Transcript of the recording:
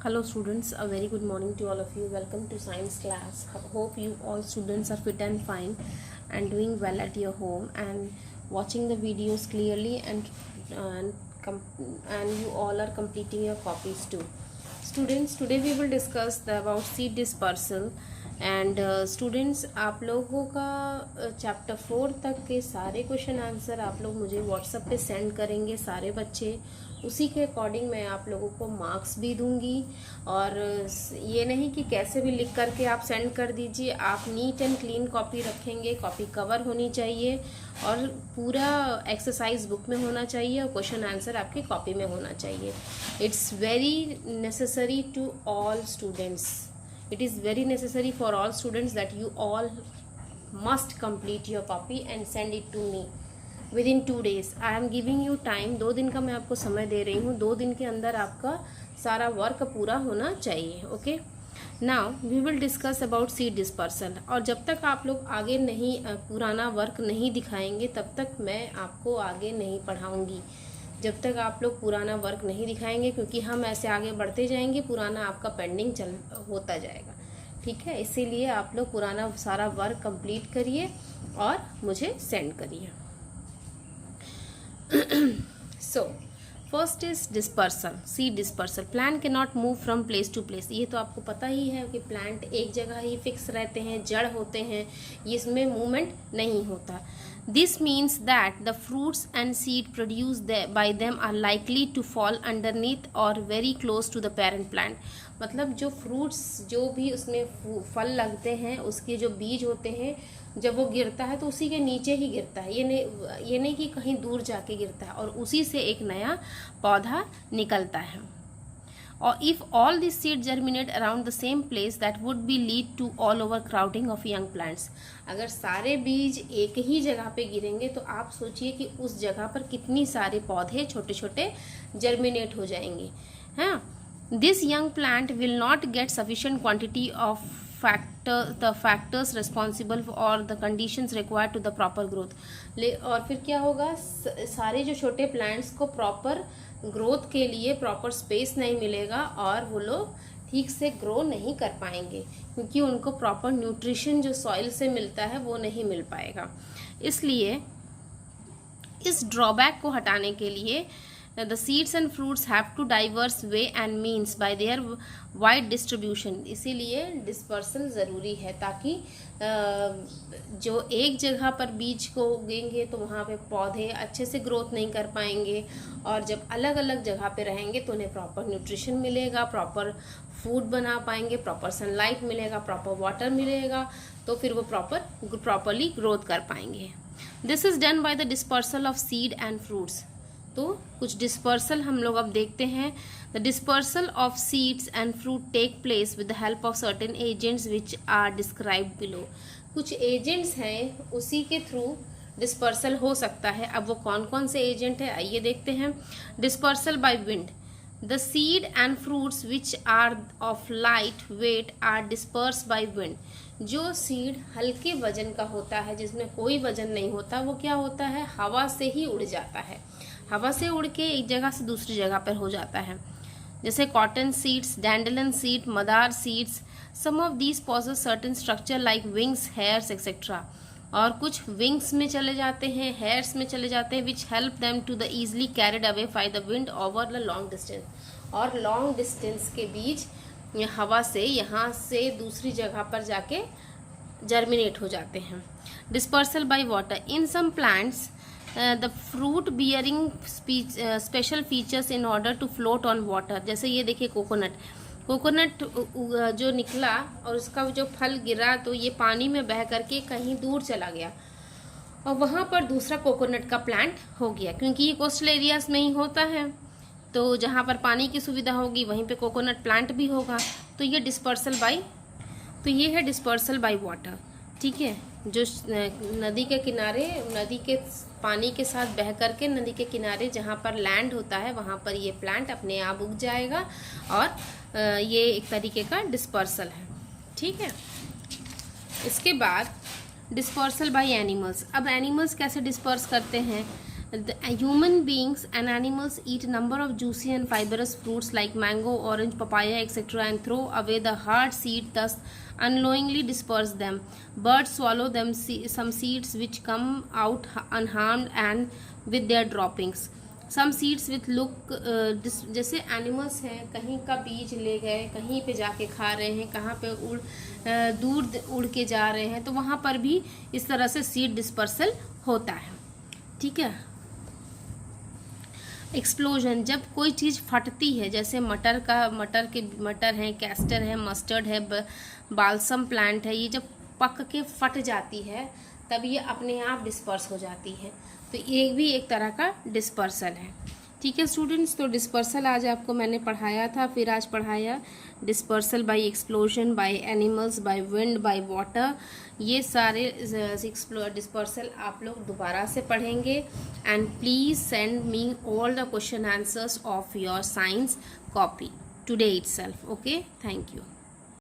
Hello students, a very good morning to all of you. Welcome to science class. Hope you all students are fit and fine and doing well at your home and watching the videos clearly and, and you all are completing your copies too. Students, today we will discuss about seed dispersal and students आप लोगों का chapter 4 तक के सारे question answer आप लोग मुझे WhatsApp पे सेंड करेंगे सारे बच्चे। उसी के अकॉर्डिंग मैं आप लोगों को मार्क्स भी दूंगी और ये नहीं कि कैसे भी लिख करके आप सेंड कर दीजिए। आप नीट एंड क्लीन कॉपी रखेंगे, कॉपी कवर होनी चाहिए और पूरा एक्सरसाइज बुक में होना चाहिए और क्वेश्चन आंसर आपकी कॉपी में होना चाहिए। It's very necessary to all students. It is very necessary for all students that you all must complete your copy and send it to me within 2 days. I am giving you time. 2 दिन का मैं आपको समय दे रही हूँ। 2 दिन के अंदर आपका सारा वर्क पूरा होना चाहिए. Okay, now we will discuss about seed dispersal. और जब तक आप लोग आगे नहीं पुराना वर्क नहीं दिखाएंगे तब तक मैं आपको आगे नहीं पढ़ाऊँगी. जब तक आप लोग पुराना वर्क नहीं दिखाएंगे, क्योंकि हम ऐसे आगे बढ़ते जाएंगे, पुराना आपका पेंडिंग होता जाएगा. ठीक है, इसीलिए आप लोग पुराना सारा वर्क कंप्लीट करिए और मुझे सेंड करिए. So first is dispersal, seed dispersal. Plant के not move from place to place. ये तो आपको पता ही है कि प्लांट एक जगह ही फिक्स रहते हैं, जड़ होते हैं, इसमें मूवमेंट नहीं होता. This means that the fruits and seed produced by them are likely to fall underneath or very close to the parent plant. मतलब जो फ्रूट्स जो भी उसमें फल लगते हैं उसके जो बीज होते हैं जब वो गिरता है तो उसी के नीचे ही गिरता है. ये नहीं कि कहीं दूर जाके गिरता है और उसी से एक नया पौधा निकलता है. और if all these seeds germinate around the same place, that would be lead to all over crowding of young plants. अगर सारे बीज एक ही जगह पे गिरेंगे तो आप सोचिए कि उस जगह पर कितनी सारे पौधे छोटे छोटे जर्मिनेट हो जाएंगे. हाँ, this young plant will not get sufficient quantity of the factors responsible for the conditions required to the proper growth. और फिर क्या होगा, सारे जो छोटे प्लांट्स को प्रॉपर ग्रोथ के लिए प्रॉपर स्पेस नहीं मिलेगा और वो लोग ठीक से ग्रो नहीं कर पाएंगे, क्योंकि उनको प्रॉपर न्यूट्रिशन जो सॉइल से मिलता है वो नहीं मिल पाएगा. इसलिए इस ड्रॉबैक को हटाने के लिए the seeds and fruits have to diverse way and means by their wide distribution. इसीलिए डिस्पर्सल ज़रूरी है ताकि जो एक जगह पर बीज को उगेंगे तो वहाँ पे पौधे अच्छे से ग्रोथ नहीं कर पाएंगे और जब अलग अलग जगह पे रहेंगे तो उन्हें प्रॉपर न्यूट्रिशन मिलेगा, प्रॉपर फूड बना पाएंगे, प्रॉपर सनलाइट मिलेगा, प्रॉपर वाटर मिलेगा, तो फिर वो प्रॉपरली ग्रोथ कर पाएंगे. This is done by the dispersal of seed and fruits. तो कुछ डिस्पर्सल हम लोग अब देखते हैं. The dispersal of seeds and fruit take place with the help of certain agents which are described below. कुछ एजेंट्स हैं उसी के थ्रू डिस्पर्सल हो सकता है. अब वो कौन कौन से एजेंट है आइए देखते हैं. Dispersal by wind. The seed and fruits which are of light weight are disperse by wind. जो सीड हल्के वजन का होता है, जिसमें कोई वजन नहीं होता, वो क्या होता है, हवा से ही उड़ जाता है. हवा से उड़ के एक जगह से दूसरी जगह पर हो जाता है. जैसे कॉटन सीड्स, डैंडलन सीड, मदार seeds. Some of these possess certain structure like wings, hairs etcetera. और कुछ विंग्स में चले जाते हैं, हेयर्स में चले जाते हैं, which help them to the easily carried away by the wind over the long distance. और लॉन्ग डिस्टेंस के बीच हवा से यहाँ से दूसरी जगह पर जाके जर्मिनेट हो जाते हैं. Dispersal by water. In some plants the fruit bearing special features in order to float on water. जैसे ये देखिए कोकोनट जो निकला और उसका जो फल गिरा तो ये पानी में बह करके कहीं दूर चला गया और वहाँ पर दूसरा कोकोनट का प्लांट हो गया, क्योंकि ये कोस्टल एरियाज में ही होता है. तो जहाँ पर पानी की सुविधा होगी वहीं पे कोकोनट प्लांट भी होगा. तो ये डिस्पर्सल बाय, तो ये है डिस्पर्सल बाय वाटर. ठीक है, जो नदी के किनारे, नदी के पानी के साथ बह करके नदी के किनारे जहाँ पर लैंड होता है वहाँ पर ये प्लांट अपने आप उग जाएगा और ये एक तरीके का डिस्पर्सल है. ठीक है, इसके बाद डिस्पर्सल बाय एनिमल्स. अब एनिमल्स कैसे डिस्पर्स करते हैं. The human beings and animals eat a number of juicy and fibrous fruits like mango, orange, papaya, etc. and throw away the hard seed, thus unknowingly disperse them. Birds swallow them, some seeds which come out unharmed and with their droppings. Some seeds with look जैसे animals हैं, कहीं का बीज ले गए, कहीं पे जाके खा रहे हैं, कहाँ पे दूर उड़ के जा रहे हैं, तो वहाँ पर भी इस तरह से सीड डिस्पर्सल होता है। ठीक है। एक्सप्लोजन, जब कोई चीज़ फटती है, जैसे मटर है, कैस्टर है, मस्टर्ड है, बाल्सम प्लांट है, ये जब पक के फट जाती है तब ये अपने आप डिस्पर्स हो जाती है, तो ये भी एक तरह का डिस्पर्सल है। ठीक है स्टूडेंट्स, तो डिस्पर्सल आज आपको मैंने पढ़ाया था, फिर आज पढ़ाया dispersal by explosion, by animals, by wind, by water. ये सारे डिस्पर्सल आप लोग दोबारा से पढ़ेंगे। And please send me all the question answers of your science copy today itself. Okay, thank you.